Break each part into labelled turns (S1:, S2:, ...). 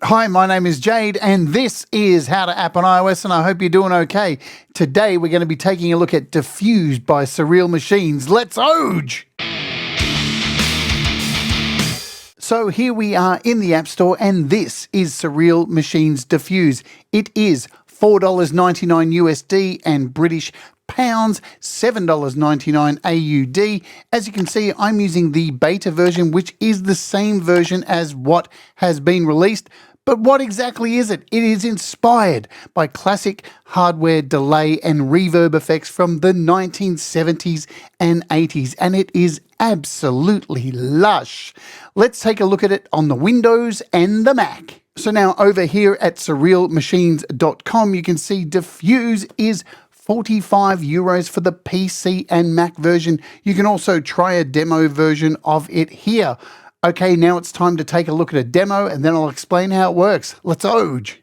S1: Hi, my name is Jade, and this is How to App on iOS, and I hope you're doing okay. Today, we're going to be taking a look at Diffuse by Surreal Machines. Let's oge! So here we are in the App Store, and this is Surreal Machines Diffuse. It is $4.99 USD and British pounds, $7.99 AUD. As you can see, I'm using the beta version, which is the same version as what has been released. But what exactly is it? It is inspired by classic hardware delay and reverb effects from the 1970s and 80s, and it is absolutely lush. Let's take a look at it on the Windows and the Mac. So now over here at surrealmachines.com, you can see Diffuse is €45 for the PC and Mac version. You can also try a demo version of it here. Okay, now it's time to take a look at a demo, and then I'll explain how it works. Let's oge!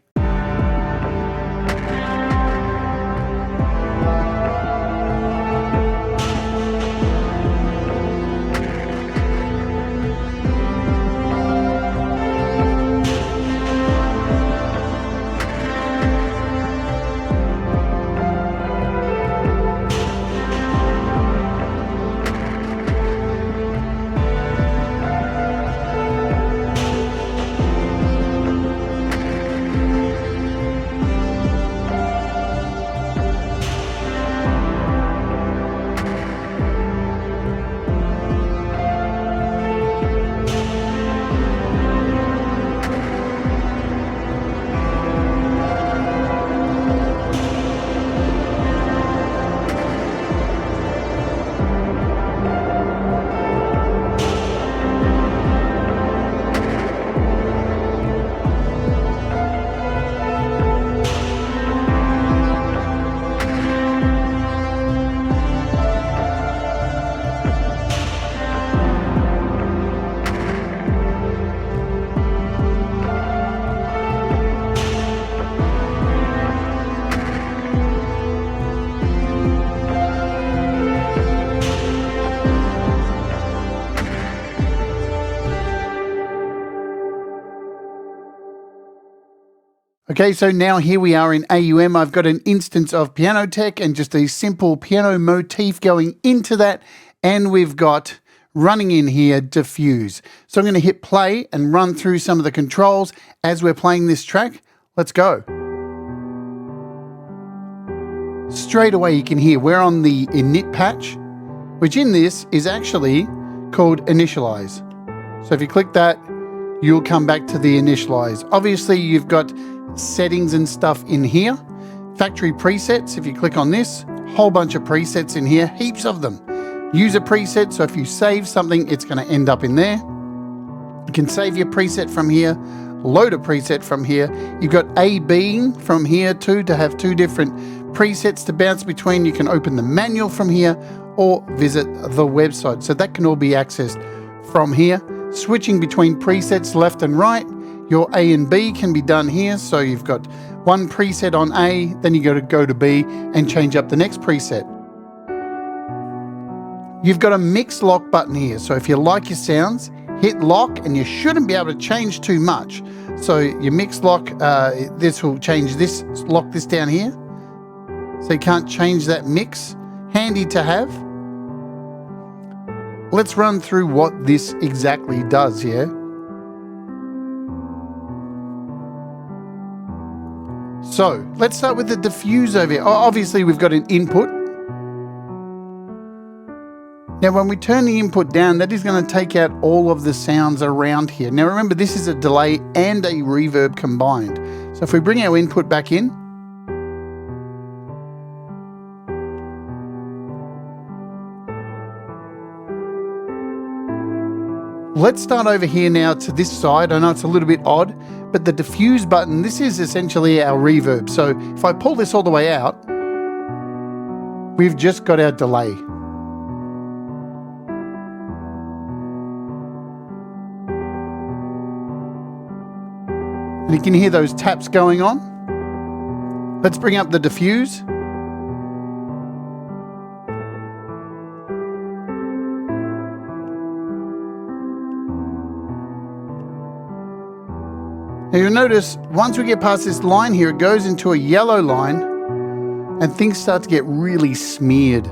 S1: Okay, so now here we are in AUM. I've got an instance of Piano Tech and just a simple piano motif going into that. And we've got running in here Diffuse. So I'm going to hit play and run through some of the controls as we're playing this track. Let's go. Straight away you can hear we're on the init patch, which in this is actually called initialize. So if you click that, you'll come back to the initialize. Obviously you've got settings and stuff in here. Factory presets, if you click on this, whole bunch of presets in here, heaps of them. User preset, so if you save something, it's going to end up in there. You can save your preset from here, load a preset from here. You've got A/B from here too, to have two different presets to bounce between. You can open the manual from here or visit the website. So that can all be accessed from here. Switching between presets left and right. Your A and B can be done here. So you've got one preset on A, then you got to go to B and change up the next preset. You've got a mix lock button here. So if you like your sounds, hit lock and you shouldn't be able to change too much. So your mix lock, this will change this, lock this down here. So you can't change that mix. Handy to have. Let's run through what this exactly does here. So let's start with the diffuse over here. Obviously we've got an input. Now when we turn the input down, that is going to take out all of the sounds around here. Now remember, this is a delay and a reverb combined. So if we bring our input back in, let's start over here now to this side. I know it's a little bit odd, but the diffuse button, this is essentially our reverb. So if I pull this all the way out, we've just got our delay. And you can hear those taps going on. Let's bring up the diffuse. Now you'll notice once we get past this line here, it goes into a yellow line and things start to get really smeared.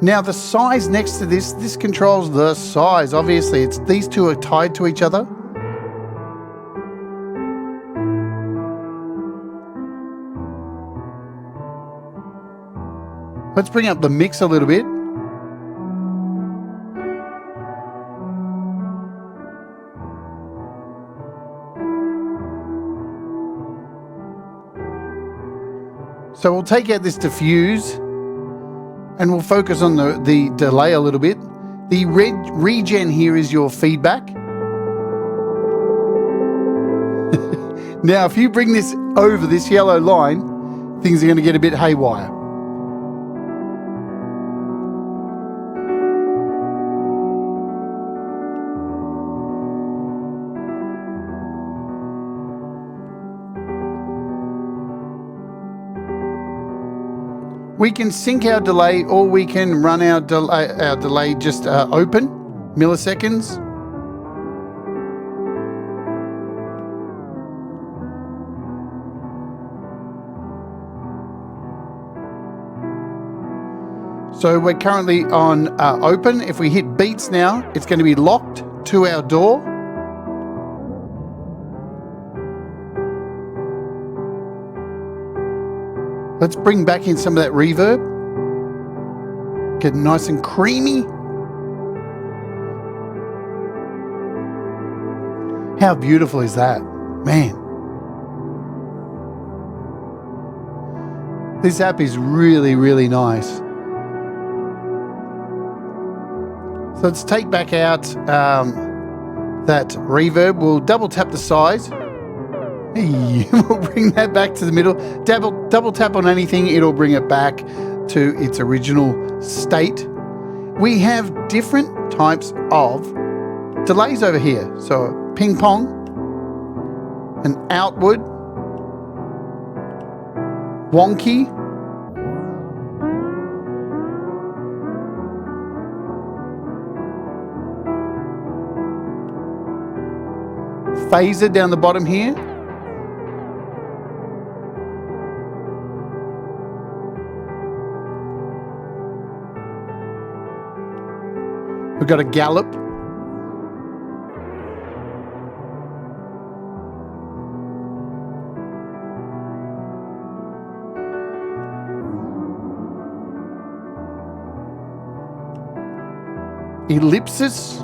S1: Now the size next to this controls the size. Obviously, these two are tied to each other. Let's bring up the mix a little bit. So we'll take out this diffuse and we'll focus on the delay a little bit. The red regen here is your feedback. Now, if you bring this over this yellow line, things are going to get a bit haywire. We can sync our delay, or we can run our delay just open, milliseconds. So we're currently on open. If we hit beats now, it's going to be locked to our door. Let's bring back in some of that reverb. Get nice and creamy. How beautiful is that? Man. This app is really, really nice. So let's take back out that reverb. We'll double tap the size. We'll bring that back to the middle. Double tap on anything, it'll bring it back to its original state. We have different types of delays over here. So ping pong, an outward, wonky, phaser down the bottom here. We've got a gallop. Ellipsis.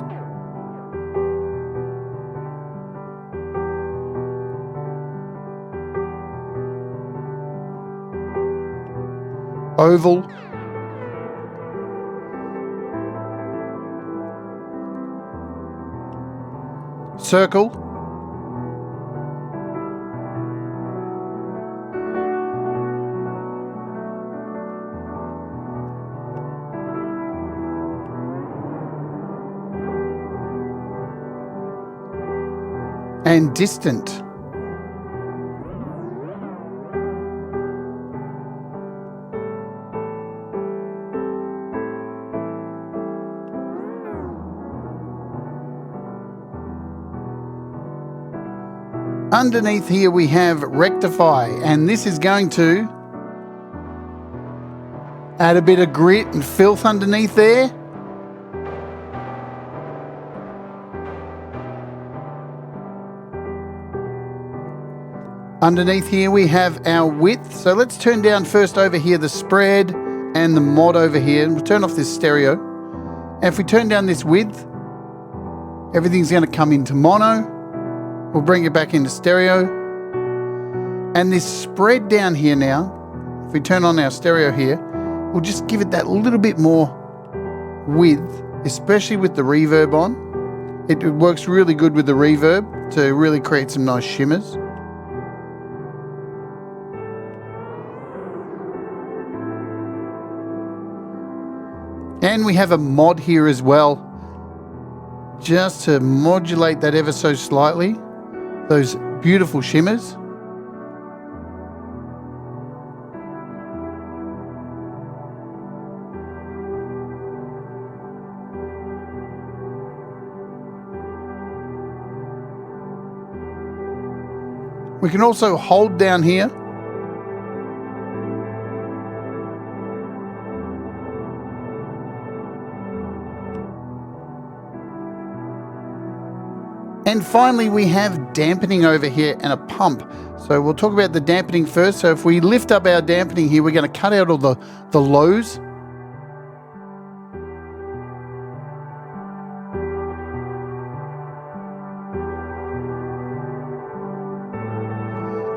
S1: Oval. Circle. And distant. Underneath here we have rectify, and this is going to add a bit of grit and filth underneath there. Underneath here we have our width. So let's turn down first over here the spread and the mod over here, and we'll turn off this stereo. And if we turn down this width, everything's going to come into mono. We'll bring it back into stereo. And this spread down here now, if we turn on our stereo here, we'll just give it that little bit more width, especially with the reverb on. It works really good with the reverb to really create some nice shimmers. And we have a mod here as well, just to modulate that ever so slightly. Those beautiful shimmers. We can also hold down here. And finally, we have dampening over here and a pump. So we'll talk about the dampening first. So if we lift up our dampening here, we're going to cut out all the lows.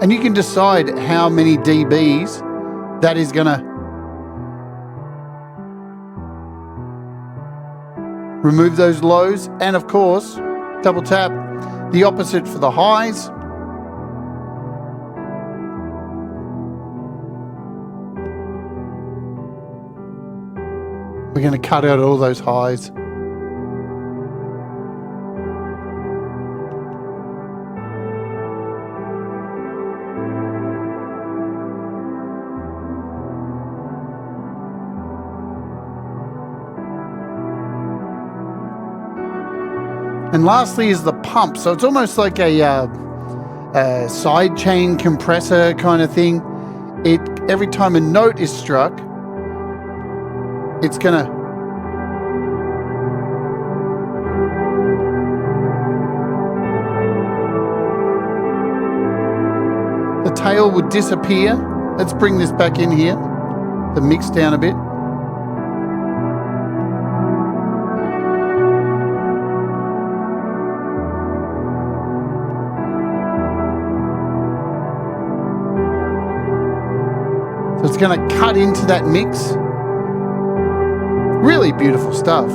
S1: And you can decide how many dBs that is going to remove those lows. And of course, double tap the opposite for the highs. We're going to cut out all those highs. And lastly is the pump. So it's almost like a side chain compressor kind of thing. Every time a note is struck, it's gonna the tail would disappear. Let's bring this back in here, the mix down a bit. So it's going to cut into that mix. Really beautiful stuff.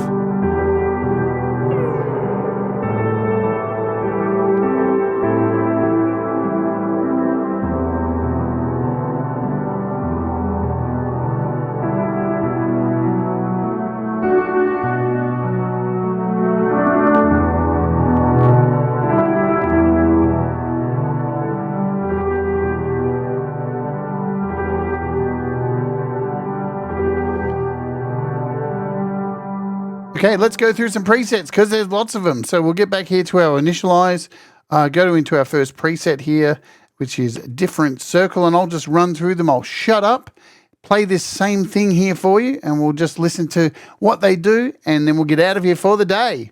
S1: Okay, let's go through some presets because there's lots of them. So we'll get back here to our initialize, go into our first preset here, which is different circle, and I'll just run through them. I'll shut up, play this same thing here for you, and we'll just listen to what they do, and then we'll get out of here for the day.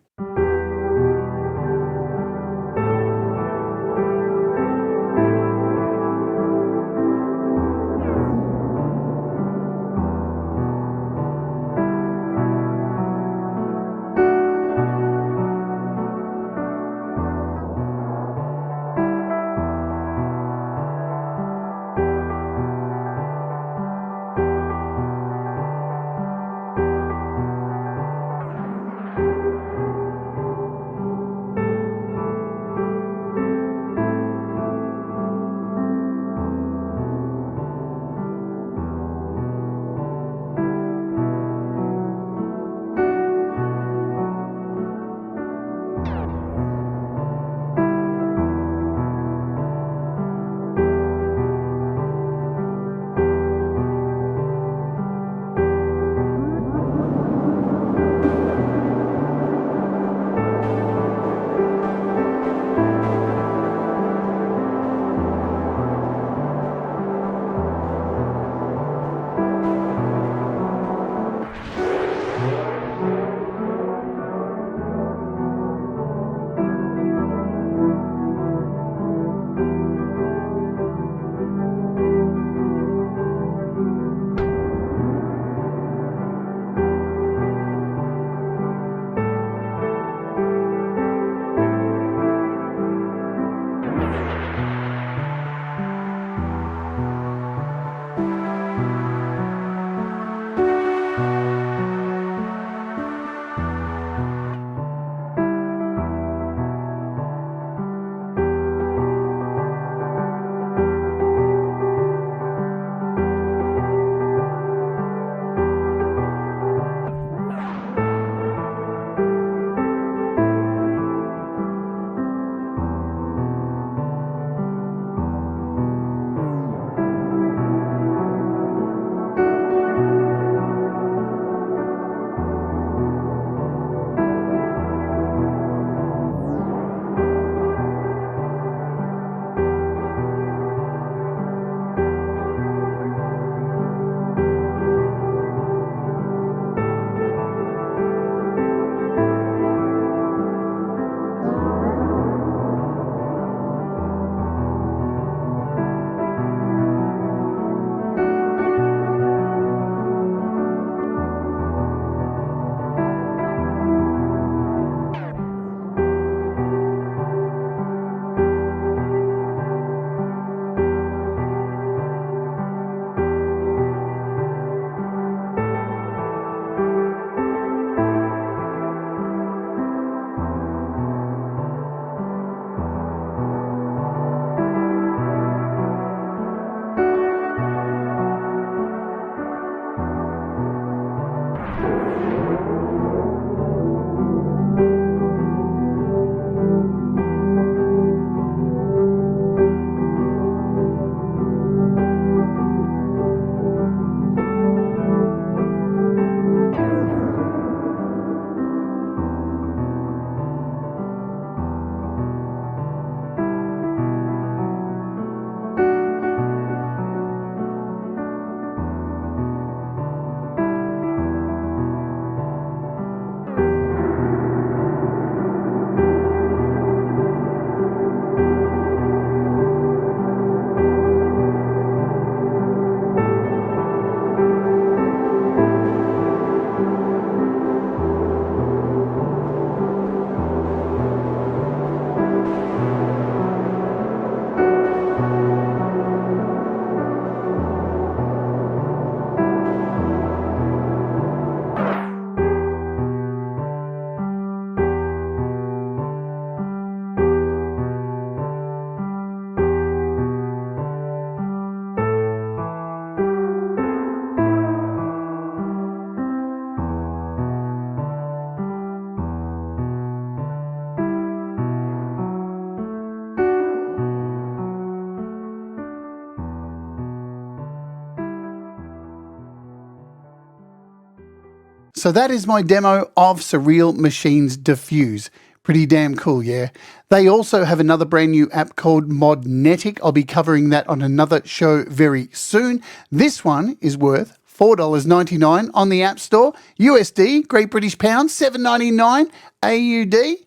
S1: So that is my demo of Surreal Machines Diffuse. Pretty damn cool, yeah? They also have another brand new app called Modnetic. I'll be covering that on another show very soon. This one is worth $4.99 on the App Store. USD, Great British Pounds, $7.99 AUD.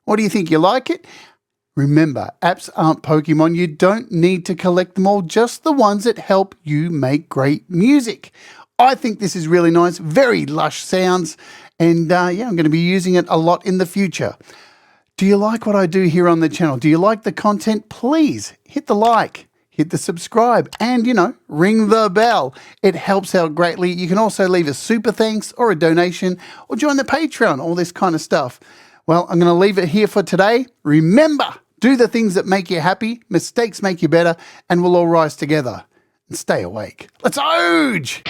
S1: What do you think? You like it? Remember, apps aren't Pokemon. You don't need to collect them all, just the ones that help you make great music. I think this is really nice, very lush sounds, and yeah, I'm going to be using it a lot in the future. Do you like what I do here on the channel? Do you like the content? Please hit the like, hit the subscribe, and, ring the bell. It helps out greatly. You can also leave a super thanks or a donation or join the Patreon, all this kind of stuff. Well, I'm going to leave it here for today. Remember, do the things that make you happy. Mistakes make you better, and we'll all rise together. And stay awake. Let's Oge!